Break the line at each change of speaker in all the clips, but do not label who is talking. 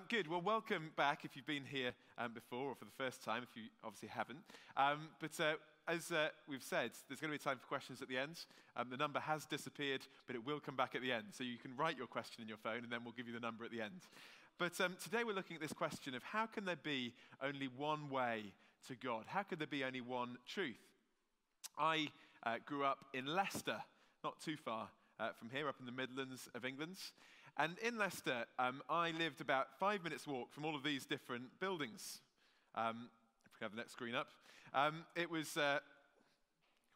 Good. Well, welcome back if you've been here before or for the first time, if you obviously haven't. As we've said, there's going to be time for questions at the end. The number has disappeared, but it will come back at the end. So you can write your question in your phone, and then we'll give you the number at the end. But today we're looking at this question of how can there be only one way to God? How could there be only one truth? I grew up in Leicester, not too far from here, up in the Midlands of England. And in Leicester, I lived about 5 minutes walk from all of these different buildings. If we can have the next screen up. It was, can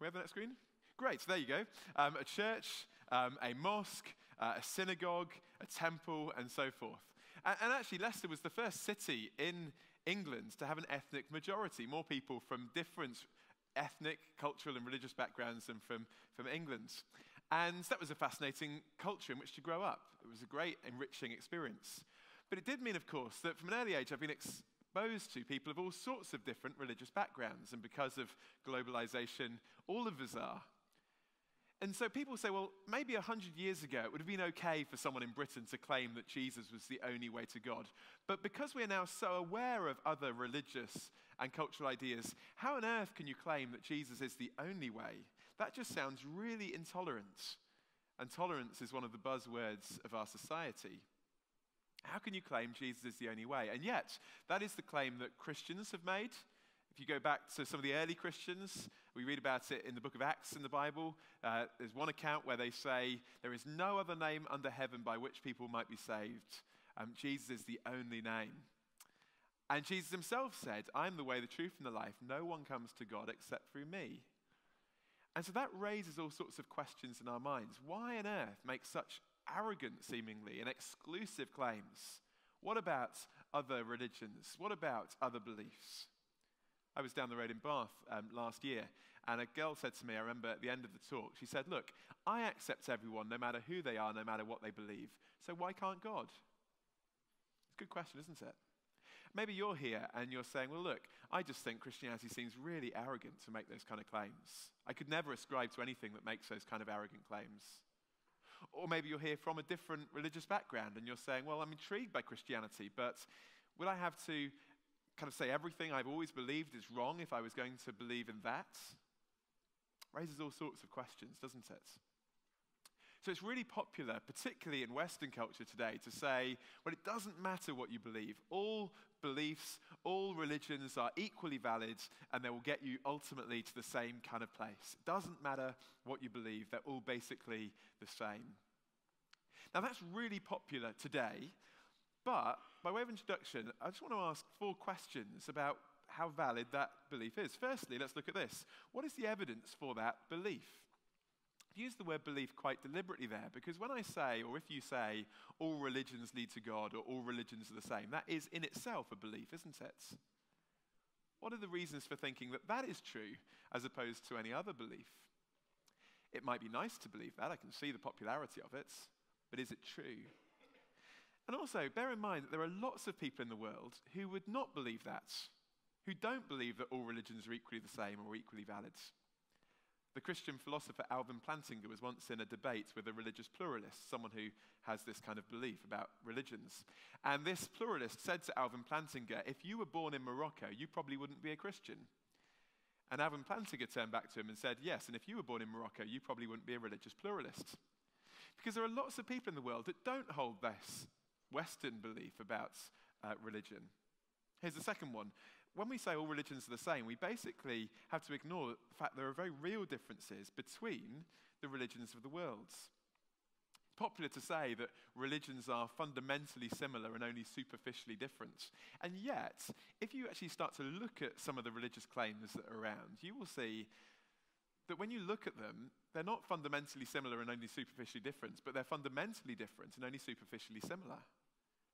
we have the next screen? Great, there you go. A church, a mosque, a synagogue, a temple, and so forth. And actually, Leicester was the first city in England to have an ethnic majority, more people from different ethnic, cultural, and religious backgrounds than from England. And that was a fascinating culture in which to grow up. It was a great, enriching experience. But it did mean, of course, that from an early age I've been exposed to people of all sorts of different religious backgrounds. And because of globalization, all of us are. And so people say, well, maybe 100 years ago it would have been okay for someone in Britain to claim that Jesus was the only way to God. But because we are now so aware of other religious and cultural ideas, how on earth can you claim that Jesus is the only way? That just sounds really intolerant. And tolerance is one of the buzzwords of our society. How can you claim Jesus is the only way? And yet, that is the claim that Christians have made. If you go back to some of the early Christians, we read about it in the book of Acts in the Bible. There's one account where they say, there is no other name under heaven by which people might be saved. Jesus is the only name. And Jesus himself said, I am the way, the truth, and the life. No one comes to God except through me. And so that raises all sorts of questions in our minds. Why on earth make such arrogant, seemingly, and exclusive claims? What about other religions? What about other beliefs? I was down the road in Bath last year, and a girl said to me, I remember at the end of the talk, she said, look, I accept everyone no matter who they are, no matter what they believe. So why can't God? It's a good question, isn't it? Maybe you're here and you're saying, well, look, I just think Christianity seems really arrogant to make those kind of claims. I could never ascribe to anything that makes those kind of arrogant claims. Or maybe you're here from a different religious background and you're saying, well, I'm intrigued by Christianity, but would I have to kind of say everything I've always believed is wrong if I was going to believe in that? Raises all sorts of questions, doesn't it? So it's really popular, particularly in Western culture today, to say, well, it doesn't matter what you believe. All beliefs, all religions are equally valid, and they will get you ultimately to the same kind of place. It doesn't matter what you believe. They're all basically the same. Now, that's really popular today, but by way of introduction, I just want to ask 4 questions about how valid that belief is. Firstly, let's look at this. What is the evidence for that belief? I use the word belief quite deliberately there, because when I say, or if you say, all religions lead to God, or all religions are the same, that is in itself a belief, isn't it? What are the reasons for thinking that that is true, as opposed to any other belief? It might be nice to believe that, I can see the popularity of it, but is it true? And also, bear in mind that there are lots of people in the world who would not believe that, who don't believe that all religions are equally the same or equally valid. The Christian philosopher Alvin Plantinga was once in a debate with a religious pluralist, someone who has this kind of belief about religions. And this pluralist said to Alvin Plantinga, if you were born in Morocco, you probably wouldn't be a Christian. And Alvin Plantinga turned back to him and said, yes, and if you were born in Morocco, you probably wouldn't be a religious pluralist. Because there are lots of people in the world that don't hold this Western belief about religion. Here's the second one. When we say all religions are the same, we basically have to ignore the fact there are very real differences between the religions of the world. It's popular to say that religions are fundamentally similar and only superficially different. And yet, if you actually start to look at some of the religious claims that are around, you will see that when you look at them, they're not fundamentally similar and only superficially different, but they're fundamentally different and only superficially similar.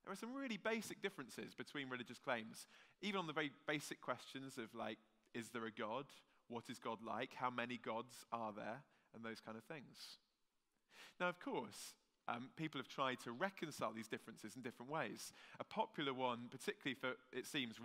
There are some really basic differences between religious claims, even on the very basic questions of like, is there a God? What is God like? How many gods are there? And those kind of things. Now, of course, people have tried to reconcile these differences in different ways. A popular one, particularly for, it seems,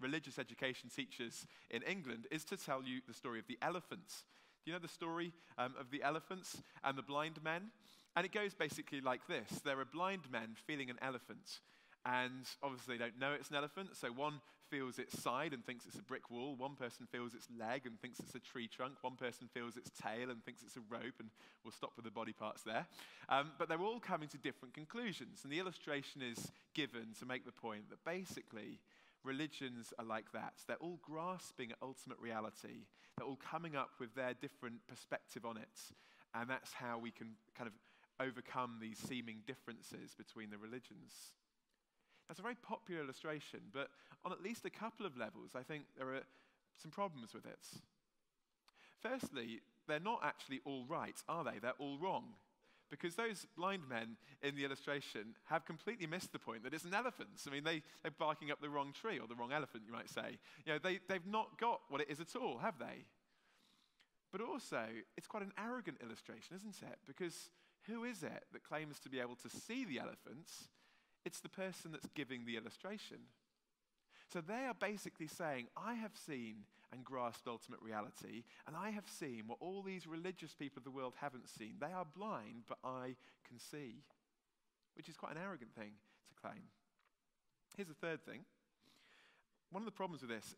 religious education teachers in England, is to tell you the story of the elephants. Do you know the story of the elephants and the blind men? And it goes basically like this. There are blind men feeling an elephant, And obviously they don't know it's an elephant, so one feels its side and thinks it's a brick wall, one person feels its leg and thinks it's a tree trunk, one person feels its tail and thinks it's a rope, and we'll stop with the body parts there. But they're all coming to different conclusions, and the illustration is given to make the point that basically religions are like that. They're all grasping at ultimate reality. They're all coming up with their different perspective on it, and that's how we can kind of overcome these seeming differences between the religions. That's a very popular illustration, but on at least a couple of levels, I think there are some problems with it. Firstly, they're not actually all right, are they? They're all wrong. Because those blind men in the illustration have completely missed the point that it's an elephant. I mean, they're barking up the wrong tree, or the wrong elephant, you might say. You know, they've not got what it is at all, have they? But also, it's quite an arrogant illustration, isn't it? Because who is it that claims to be able to see the elephants? It's the person that's giving the illustration. So they are basically saying, I have seen and grasped ultimate reality, and I have seen what all these religious people of the world haven't seen. They are blind, but I can see, which is quite an arrogant thing to claim. Here's the third thing. One of the problems with this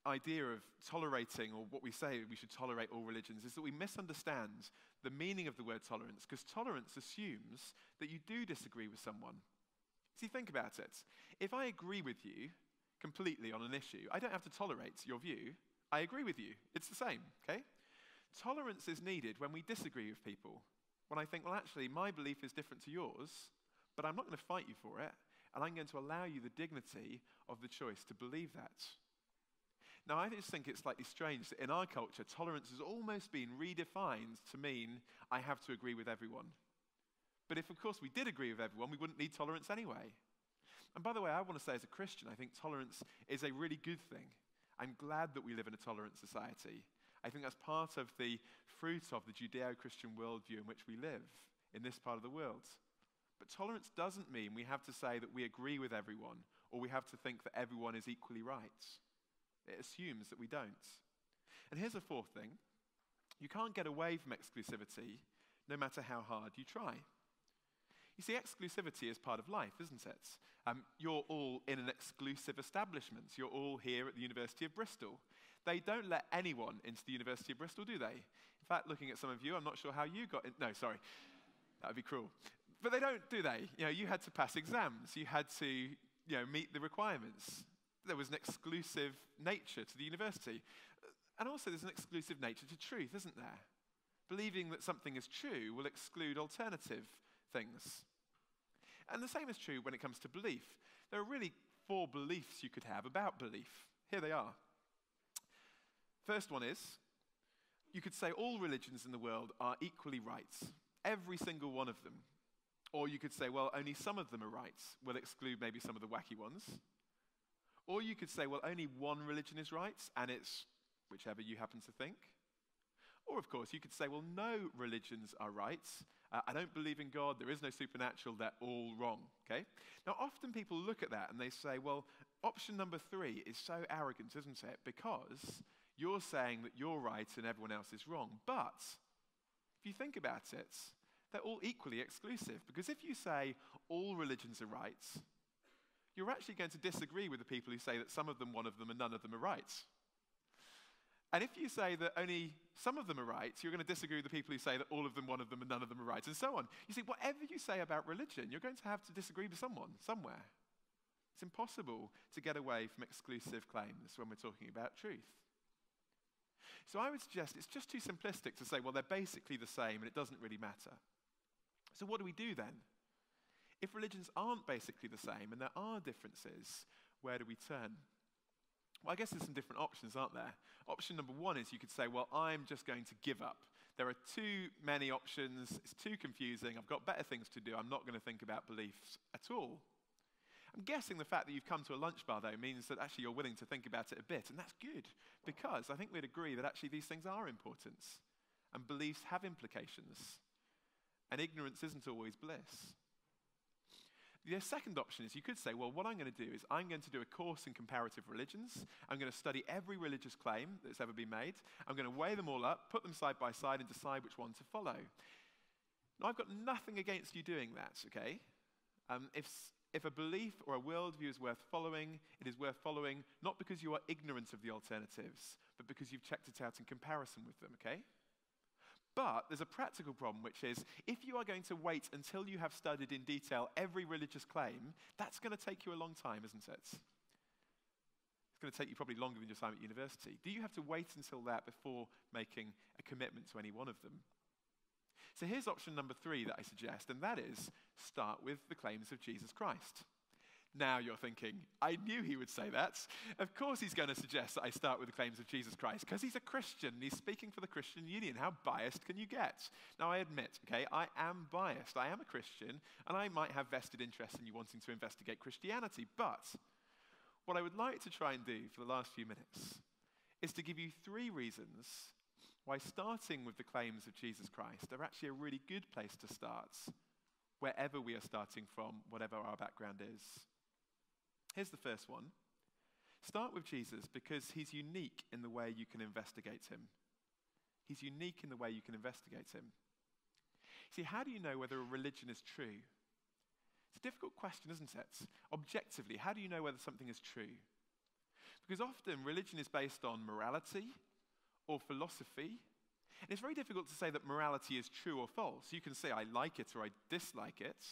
idea of tolerating, or what we say we should tolerate all religions, is that we misunderstand the meaning of the word tolerance, because tolerance assumes that you do disagree with someone. See, think about it. If I agree with you completely on an issue, I don't have to tolerate your view. I agree with you. It's the same, okay? Tolerance is needed when we disagree with people. When I think, well, actually, my belief is different to yours, but I'm not going to fight you for it, and I'm going to allow you the dignity of the choice to believe that. Now, I just think it's slightly strange that in our culture, tolerance has almost been redefined to mean I have to agree with everyone. But if, of course, we did agree with everyone, we wouldn't need tolerance anyway. And by the way, I want to say as a Christian, I think tolerance is a really good thing. I'm glad that we live in a tolerant society. I think that's part of the fruit of the Judeo-Christian worldview in which we live in this part of the world. But tolerance doesn't mean we have to say that we agree with everyone, or we have to think that everyone is equally right. It assumes that we don't. And here's a fourth thing. You can't get away from exclusivity no matter how hard you try. You see, exclusivity is part of life, isn't it? You're all in an exclusive establishment. You're all here at the University of Bristol. They don't let anyone into the University of Bristol, do they? In fact, looking at some of you, I'm not sure how you got in. No, sorry. That would be cruel. But they don't, do they? You know, you had to pass exams. You had to, meet the requirements. There was an exclusive nature to the university. And also there's an exclusive nature to truth, isn't there? Believing that something is true will exclude alternative things. And the same is true when it comes to belief. There are really 4 beliefs you could have about belief. Here they are. First one is, you could say all religions in the world are equally right. Every single one of them. Or you could say, well, only some of them are right. We'll exclude maybe some of the wacky ones. Or you could say, well, only one religion is right, and it's whichever you happen to think. Or, of course, you could say, well, no religions are right. I don't believe in God. There is no supernatural. They're all wrong, okay? Now, often people look at that and they say, well, option number 3 is so arrogant, isn't it? Because you're saying that you're right and everyone else is wrong. But if you think about it, they're all equally exclusive. Because if you say all religions are right, you're actually going to disagree with the people who say that some of them, one of them, and none of them are right. And if you say that only some of them are right, you're going to disagree with the people who say that all of them, one of them, and none of them are right, and so on. You see, whatever you say about religion, you're going to have to disagree with someone, somewhere. It's impossible to get away from exclusive claims when we're talking about truth. So I would suggest it's just too simplistic to say, well, they're basically the same, and it doesn't really matter. So what do we do then? If religions aren't basically the same, and there are differences, where do we turn? Well, I guess there's some different options, aren't there? Option number 1 is you could say, well, I'm just going to give up. There are too many options. It's too confusing. I've got better things to do. I'm not going to think about beliefs at all. I'm guessing the fact that you've come to a lunch bar, though, means that actually you're willing to think about it a bit. And that's good, because I think we'd agree that actually these things are important. And beliefs have implications. And ignorance isn't always bliss. The second option is you could say, well, what I'm going to do is I'm going to do a course in comparative religions. I'm going to study every religious claim that's ever been made. I'm going to weigh them all up, put them side by side, and decide which one to follow. Now, I've got nothing against you doing that, okay? If if a belief or a worldview is worth following, it is worth following not because you are ignorant of the alternatives, but because you've checked it out in comparison with them, okay? But there's a practical problem, which is if you are going to wait until you have studied in detail every religious claim, that's going to take you a long time, isn't it? It's going to take you probably longer than your time at university. Do you have to wait until that before making a commitment to any one of them? So here's option number 3 that I suggest, and that is start with the claims of Jesus Christ. Now you're thinking, I knew he would say that. Of course he's going to suggest that I start with the claims of Jesus Christ, because he's a Christian, and he's speaking for the Christian Union. How biased can you get? Now I admit, okay, I am biased. I am a Christian, and I might have vested interest in you wanting to investigate Christianity. But what I would like to try and do for the last few minutes is to give you 3 reasons why starting with the claims of Jesus Christ are actually a really good place to start, wherever we are starting from, whatever our background is. Here's the first one. Start with Jesus because he's unique in the way you can investigate him. He's unique in the way you can investigate him. See, how do you know whether a religion is true? It's a difficult question, isn't it? Objectively, how do you know whether something is true? Because often religion is based on morality or philosophy. And it's very difficult to say that morality is true or false. You can say, I like it or I dislike it.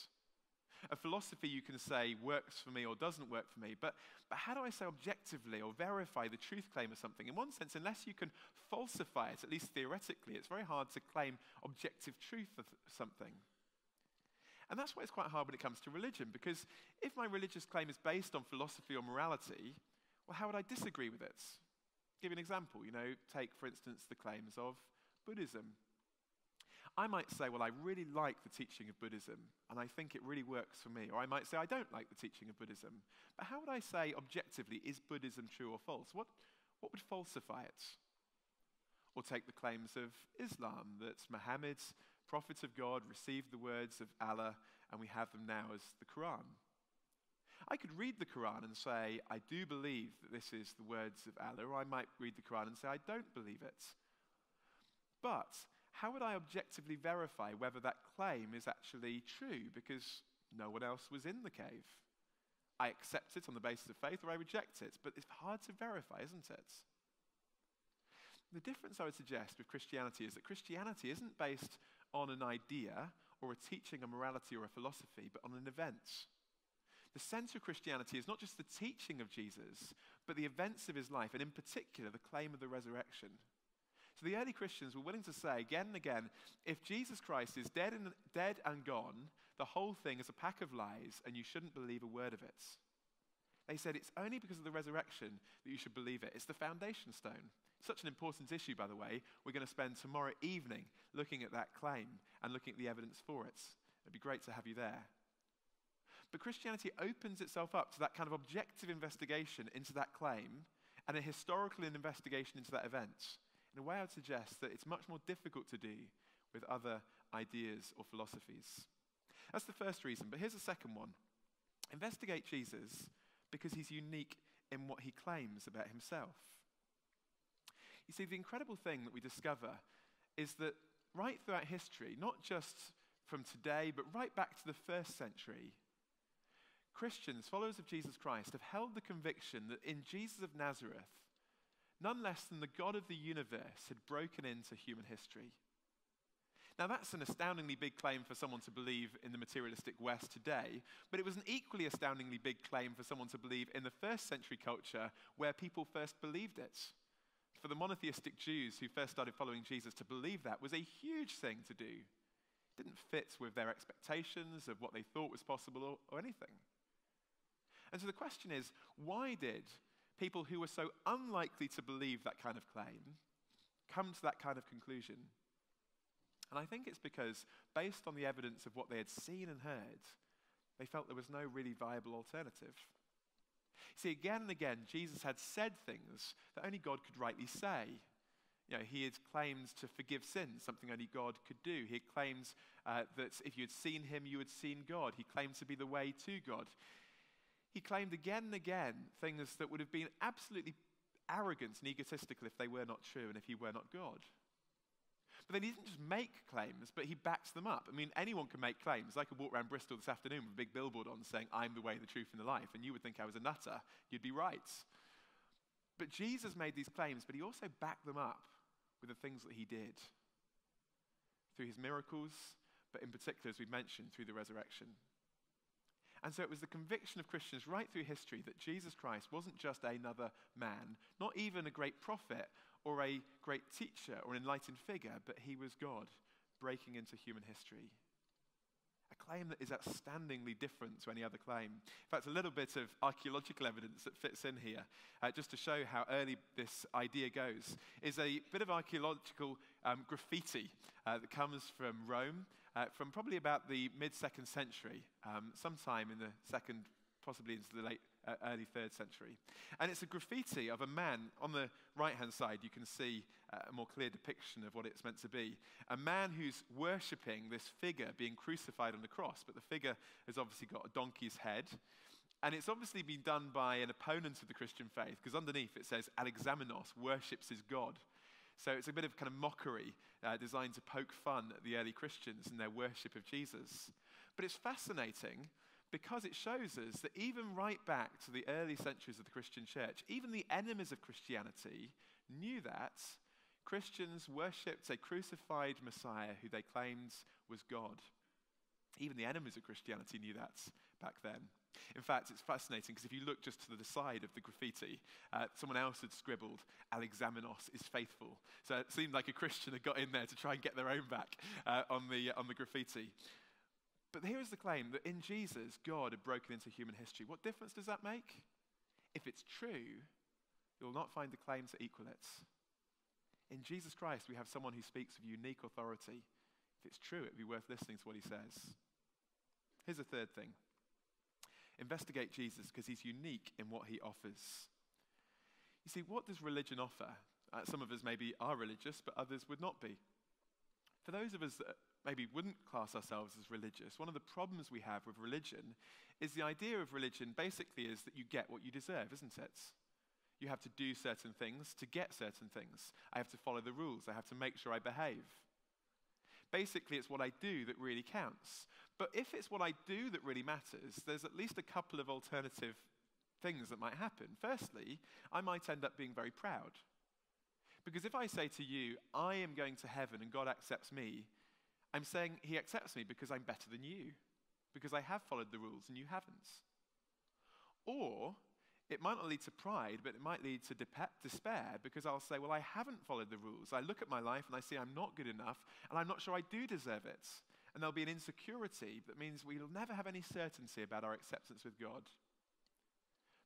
A philosophy you can say works for me or doesn't work for me. But how do I say objectively or verify the truth claim of something? In one sense, unless you can falsify it, at least theoretically, it's very hard to claim objective truth of something. And that's why it's quite hard when it comes to religion, because if my religious claim is based on philosophy or morality, well, how would I disagree with it? Give you an example. Take, for instance, the claims of Buddhism. I might say, well, I really like the teaching of Buddhism, and I think it really works for me. Or I might say, I don't like the teaching of Buddhism. But how would I say, objectively, is Buddhism true or false? What would falsify it? Or take the claims of Islam, that Muhammad, prophet of God, received the words of Allah, and we have them now as the Quran. I could read the Quran and say, I do believe that this is the words of Allah, or I might read the Quran and say, I don't believe it. But how would I objectively verify whether that claim is actually true? Because no one else was in the cave. I accept it on the basis of faith or I reject it, but it's hard to verify, isn't it? The difference I would suggest with Christianity is that Christianity isn't based on an idea or a teaching, a morality or a philosophy, but on an event. The center of Christianity is not just the teaching of Jesus, but the events of his life, and in particular, the claim of the resurrection. So the early Christians were willing to say again and again, if Jesus Christ is dead and gone, the whole thing is a pack of lies, and you shouldn't believe a word of it. They said it's only because of the resurrection that you should believe it. It's the foundation stone. Such an important issue, by the way. We're going to spend tomorrow evening looking at that claim and looking at the evidence for it. It'd be great to have you there. But Christianity opens itself up to that kind of objective investigation into that claim and a historical investigation into that event. In a way, I would suggest that it's much more difficult to do with other ideas or philosophies. That's the first reason, but here's the second one. Investigate Jesus because he's unique in what he claims about himself. You see, the incredible thing that we discover is that right throughout history, not just from today, but right back to the 1st century, Christians, followers of Jesus Christ, have held the conviction that in Jesus of Nazareth, none less than the God of the universe had broken into human history. Now that's an astoundingly big claim for someone to believe in the materialistic West today, but it was an equally astoundingly big claim for someone to believe in the 1st century culture where people first believed it. For the monotheistic Jews who first started following Jesus, to believe that was a huge thing to do. It didn't fit with their expectations of what they thought was possible or anything. And so the question is, why did people who were so unlikely to believe that kind of claim come to that kind of conclusion? And I think it's because, based on the evidence of what they had seen and heard, they felt there was no really viable alternative. See, again and again, Jesus had said things that only God could rightly say. He had claimed to forgive sins, something only God could do. He had claimed that if you had seen him, you had seen God. He claimed to be the way to God. He claimed again and again things that would have been absolutely arrogant and egotistical if they were not true and if he were not God. But then he didn't just make claims, but he backs them up. I mean, anyone can make claims. I could walk around Bristol this afternoon with a big billboard on saying, I'm the way, the truth, and the life, and you would think I was a nutter. You'd be right. But Jesus made these claims, but he also backed them up with the things that he did through his miracles, but in particular, as we've mentioned, through the resurrection. And so it was the conviction of Christians right through history that Jesus Christ wasn't just another man, not even a great prophet or a great teacher or an enlightened figure, but he was God breaking into human history. A claim that is outstandingly different to any other claim. In fact, a little bit of archaeological evidence that fits in here, just to show how early this idea goes, is a bit of archaeological graffiti that comes from Rome, from probably about the mid-2nd century, sometime in the 2nd, possibly into the early 3rd century. And it's a graffiti of a man. On the right-hand side, you can see a more clear depiction of what it's meant to be. A man who's worshipping this figure being crucified on the cross, but the figure has obviously got a donkey's head. And it's obviously been done by an opponent of the Christian faith, because underneath it says, Alexamenos worships his God. So it's a bit of kind of mockery designed to poke fun at the early Christians and their worship of Jesus. But it's fascinating because it shows us that even right back to the early centuries of the Christian church, even the enemies of Christianity knew that Christians worshipped a crucified Messiah who they claimed was God. Even the enemies of Christianity knew that back then. In fact, it's fascinating because if you look just to the side of the graffiti, someone else had scribbled, Alexamenos is faithful. So it seemed like a Christian had got in there to try and get their own back on the graffiti. But here is the claim that in Jesus, God had broken into human history. What difference does that make? If it's true, you'll not find the claim to equal it. In Jesus Christ, we have someone who speaks with unique authority. If it's true, it'd be worth listening to what he says. Here's a third thing. Investigate Jesus because he's unique in what he offers. You see, what does religion offer? Some of us maybe are religious, but others would not be. For those of us that maybe wouldn't class ourselves as religious, one of the problems we have with religion is the idea of religion basically is that you get what you deserve, isn't it? You have to do certain things to get certain things. I have to follow the rules. I have to make sure I behave. Basically, it's what I do that really counts. But if it's what I do that really matters, there's at least a couple of alternative things that might happen. Firstly, I might end up being very proud. Because if I say to you, I am going to heaven and God accepts me, I'm saying he accepts me because I'm better than you, because I have followed the rules and you haven't. Or it might not lead to pride, but it might lead to despair, because I'll say, well, I haven't followed the rules. I look at my life and I see I'm not good enough, and I'm not sure I do deserve it. And there'll be an insecurity that means we'll never have any certainty about our acceptance with God.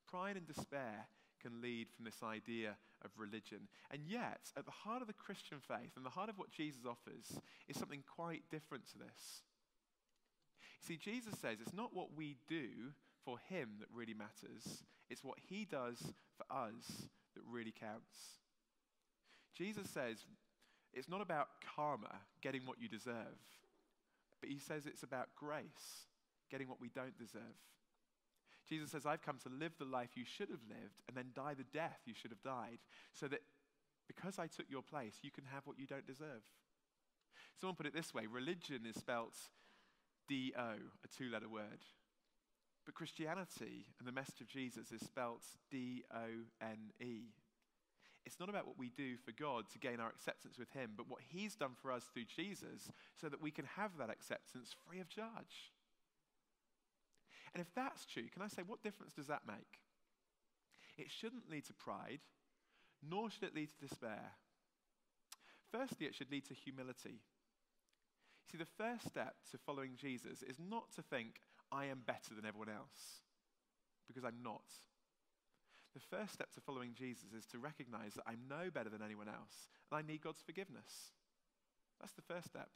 Pride and despair can lead from this idea of religion. And yet, at the heart of the Christian faith and the heart of what Jesus offers is something quite different to this. See, Jesus says it's not what we do for him that really matters. It's what he does for us that really counts. Jesus says it's not about karma, getting what you deserve, but he says it's about grace, getting what we don't deserve. Jesus says, I've come to live the life you should have lived and then die the death you should have died, so that because I took your place, you can have what you don't deserve. Someone put it this way, religion is spelt D-O, a two-letter word. But Christianity and the message of Jesus is spelt D-O-N-E. It's not about what we do for God to gain our acceptance with him, but what he's done for us through Jesus so that we can have that acceptance free of charge. And if that's true, can I say, what difference does that make? It shouldn't lead to pride, nor should it lead to despair. Firstly, it should lead to humility. See, the first step to following Jesus is not to think, I am better than everyone else, because I'm not. The first step to following Jesus is to recognize that I'm no better than anyone else, and I need God's forgiveness. That's the first step.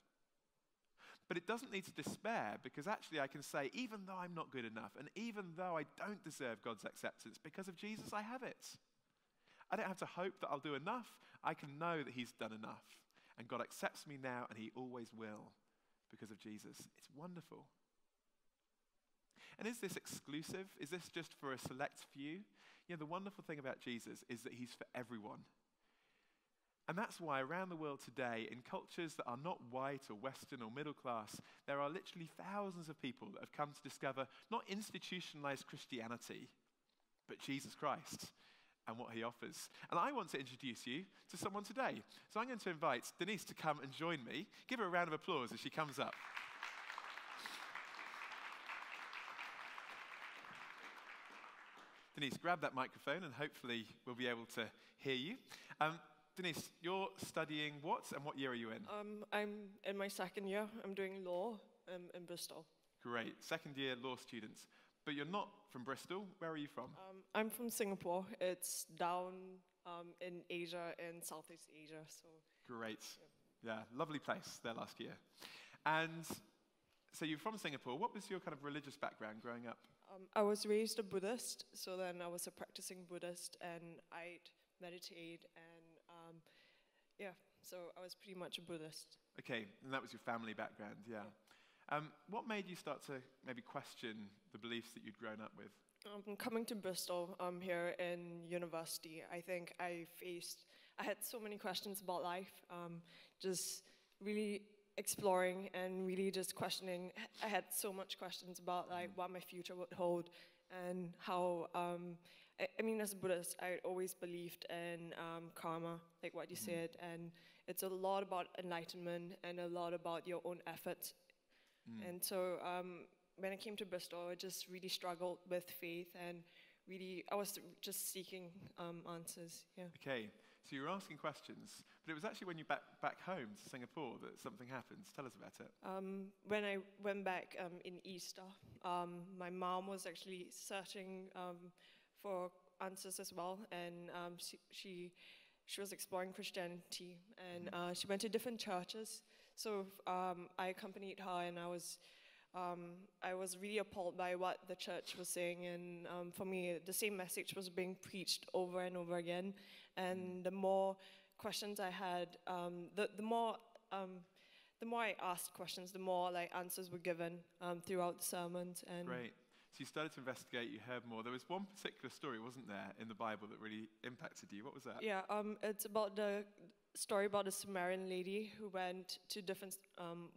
But it doesn't lead to despair, because actually I can say, even though I'm not good enough, and even though I don't deserve God's acceptance, because of Jesus, I have it. I don't have to hope that I'll do enough. I can know that he's done enough. And God accepts me now, and he always will, because of Jesus. It's wonderful. And is this exclusive? Is this just for a select few? You know, the wonderful thing about Jesus is that he's for everyone. And that's why around the world today, in cultures that are not white or Western or middle class, there are literally thousands of people that have come to discover not institutionalized Christianity, but Jesus Christ and what he offers. And I want to introduce you to someone today. So I'm going to invite Denise to come and join me. Give her a round of applause as she comes up. Denise, grab that microphone and hopefully we'll be able to hear you. Denise, you're studying what and what year are you in?
I'm in my second year. I'm doing law in Bristol.
Great, second year law students. But you're not from Bristol. Where are you from?
I'm from Singapore. It's down in Asia, in Southeast Asia. So
great. Yeah, lovely place there last year. And so you're from Singapore. What was your kind of religious background growing up?
I was raised a Buddhist, so then I was a practicing Buddhist, and I'd meditate, and so I was pretty much a Buddhist.
Okay, and that was your family background, yeah. What made you start to maybe question the beliefs that you'd grown up with?
Coming to Bristol here in university, I think I had so many questions about life, just really exploring and really just questioning. I had so much questions about like what my future would hold and how, I mean, as a Buddhist, I always believed in karma, like what you said, and it's a lot about enlightenment and a lot about your own effort. And so when I came to Bristol, I just really struggled with faith, and really, I was just seeking answers, yeah.
Okay, so you were asking questions, but it was actually when you back home to Singapore that something happened. Tell us about it.
When I went back in Easter, my mom was actually searching for answers as well, and she was exploring Christianity, and she went to different churches. So I accompanied her, and I was really appalled by what the church was saying, and for me, the same message was being preached over and over again. And the more questions I had, the more I asked questions, the more like answers were given throughout the sermons. And
great. So you started to investigate. You heard more. There was one particular story, wasn't there, in the Bible that really impacted you? What was that?
Yeah, it's about the story about a Samaritan lady who went to different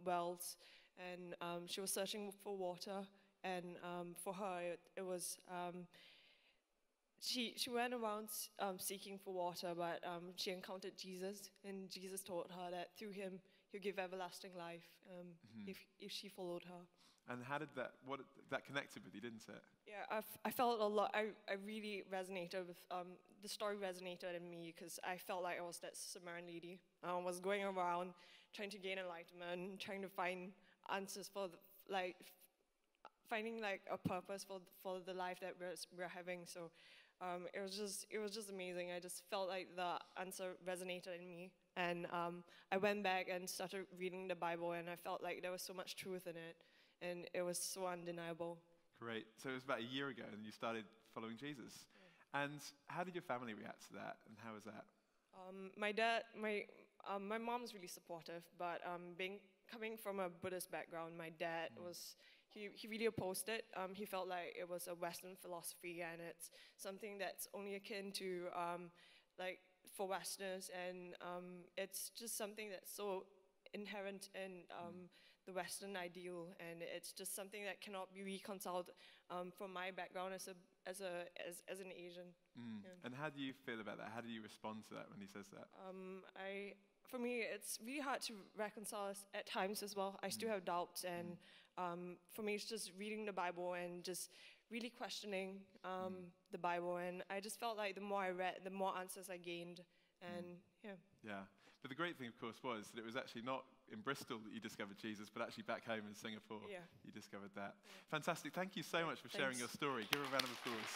wells, and she was searching for water, and for her it was she went around seeking for water, but she encountered Jesus, and Jesus told her that through him he'll give everlasting life if she followed her.
And how did that connected with you, didn't it?
Yeah, I felt a lot. I really resonated with the story. Resonated in me because I felt like I was that Samaritan lady. I was going around trying to gain enlightenment, trying to find answers for finding like a purpose for the life that we're having. So it was just amazing. I just felt like the answer resonated in me, and I went back and started reading the Bible, and I felt like there was so much truth in it. And it was so undeniable. Great.
So it was about a year ago, and you started following Jesus. Yeah. And how did your family react to that? And how was that?
My mom's really supportive, but coming from a Buddhist background, my dad he really opposed it. He felt like it was a Western philosophy, and it's something that's only akin to like for Westerners, and it's just something that's so inherent in the Western ideal, and it's just something that cannot be reconciled from my background as an Asian. Yeah.
And how do you feel about that? How do you respond to that when he says that?
For me, it's really hard to reconcile at times as well. I still have doubts, and for me, it's just reading the Bible and just really questioning the Bible. And I just felt like the more I read, the more answers I gained, and
yeah. But the great thing, of course, was that it was actually not in Bristol that you discovered Jesus, but actually back home in Singapore you discovered that. Yeah. Fantastic. Thank you so much for sharing your story. Give her a round of applause.